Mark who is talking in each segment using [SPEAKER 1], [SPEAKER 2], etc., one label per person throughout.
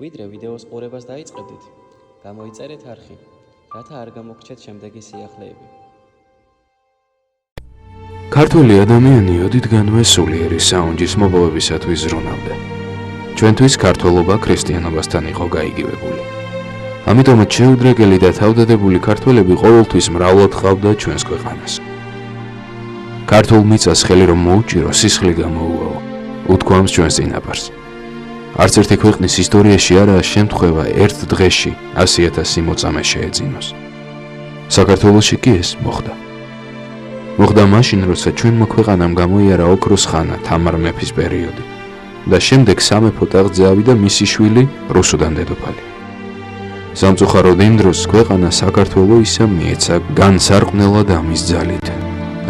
[SPEAKER 1] ვიდრე ვიდეოს ყურებას დაიწყებდით, გამოიწერეთ არხი, რათა არ გამოგრჩეთ შემდეგი სიახლეები.
[SPEAKER 2] ქართველი ადამიანი ოდითგანვე სულიერი საუნჯის მოპოვებისათვის ზრუნავდა. ჩვენთვის ქართველობა ქრისტიანობასთან იყო გაიგივებული. ამიტომაც შეუდრეკელი და თავდადებული ქართველები ყოველთვის მრავლად ჰყავდა ჩვენს ქვეყანას. ქართულ მიწას ხელი რომ მოუჭირო, სისხლი გამოუვაო, უთქვამს ჩვენს წინაპარს. არც ერთი ქვეყნის ისტორიაში არაა შემთხვევა ერთ დღეში 100,000 მოწამე შეეძინოს. საქართველოში კი ეს მოხდა. მოხდა მაშინ, როცა ჩვენმა ქვეყანამ გამოიარა ოქროს ხანა, თამარ მეფის პერიოდი და შემდეგ სამეფო ტახტზე ავიდა მისი შვილი, რუსუდან დედოფალი. სამწუხაროდ იმ დროს ქვეყანა საქართველო ისე მიეცა განსარყმნელად ამის ძალით.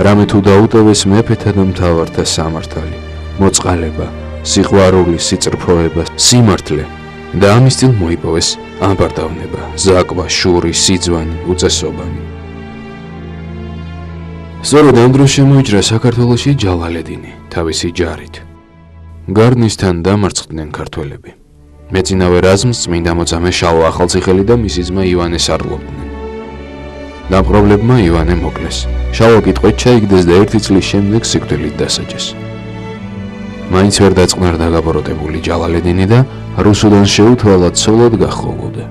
[SPEAKER 2] რამე თუ დაუტოვეს მეფეთა და მთავართა სამართალი, მოწყალება, სიყვარული, სიწრფოება, სიმართლე და ამის წინ მოიპოვეს ამბარდავნება, ზაკვა, შური, სიძვანი, უწესობანი. სწორედ ამ დროს შემოიჭრა საქართველოში ჯალალედინი თავისი ჯარით. გარნისთან დამარცხდნენ ქართველები. მეწინავე რაზმს წმინდა მოწამე შალვა ახალციხელი და მისი ძმა ივანე სარდლობდნენ. დამპყრობლებმა ივანე მოკლეს. შალვა კითხვით ჩაიგდეს და 1 წლის შემდეგ სიკვდილით დასაჯეს. მაინც ვერ დაწყნარდა გაბოროტებული ჯალალედინი და რუსუდან შეუთვალა ცოლად გახოლოდა.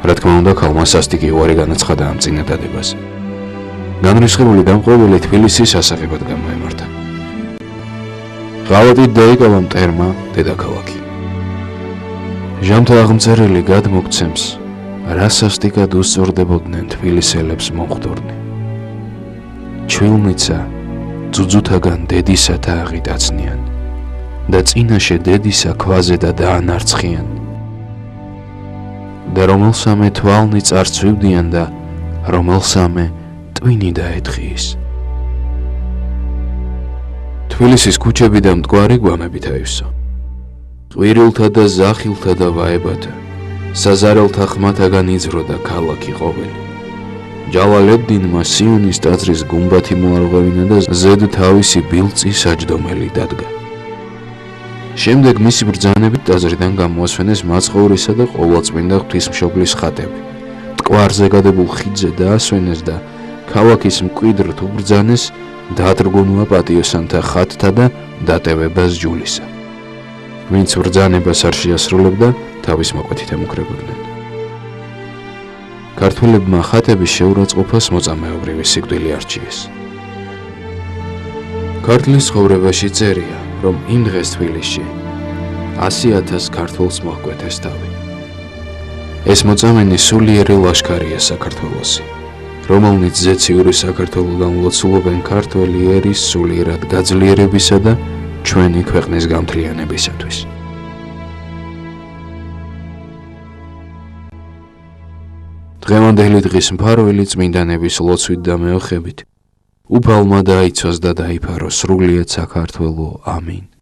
[SPEAKER 2] რა თქმა უნდა, ქალმა სასტიკი უარი განაცხადა ამ წინადადებაზე. განრისხებული დამპყრობელი თბილისის ასაღებად გამოემართა. ღალატით დაიკავა მტერმა დედაქალაქი. ჟამთა აღმწერელი გადმოგცემს, რა სასტიკად უსწორდებოდნენ თბილისელებს მომხდორნი. ჩვილნიცა ძუძუთაგან დედისათა აღიტაცნიან და წინაშე დედისა ქვაზე და დაანარცხიან და რომელსამე თვალნი წარცვივდიან და რომელსამე ტვინი დაეთხიის. თბილისის ქუჩები და მტკვარი გვამებით აივსო. ყვირილთა და ზახილთა და ვაებათა, საზარელთა ხმათაგან იძროდა ქალაქი ყოველი. ჯალალედინმა სიონის ტაძრის გუმბათი მოარღვევინა და ზედ თავისი ბილწი საჯდომელი დადგა. შემდეგ მისი ბრძანებით ტაძრიდან გამოასვენეს მაცხოვრისა და ყოვლადწმინდა ღვთისმშობლის ხატები. მტკვარზე გადებულ ხიდზე დაასვენეს და ქალაქის მკვიდრთ უბრძანეს დაადრგუნვა პატიოსანთა ხატთა და დატევებას ჯულისა. ვინც ბრძანებას არ შეასრულებდა, თავის მოკვეთით ემუქრებოდნენ. ქართველებმა ხატების შეურაცხყოფას მოწამეობრივი სიკვდილი არჩიეს. ქართლის ცხოვრებაში წერია, რომ იმ დღეს თბილისში 100,000 ქართველს მოჰკვეთეს თავი. ეს მოწამენი სულიერი ლაშქარია საქართველოსი, რომელნიც ზეციური საქართველოდან ლოცულობენ ქართველი ერის სულიერად გაძლიერებისა და ჩვენი ქვეყნის გამთლიანებისათვის. დღევანდელი დღის მფარველი წმინდანების ლოცვით და მეოხებით უფალმა დაიცვას და დაიფაროს სრულიად საქართველო. ამინ.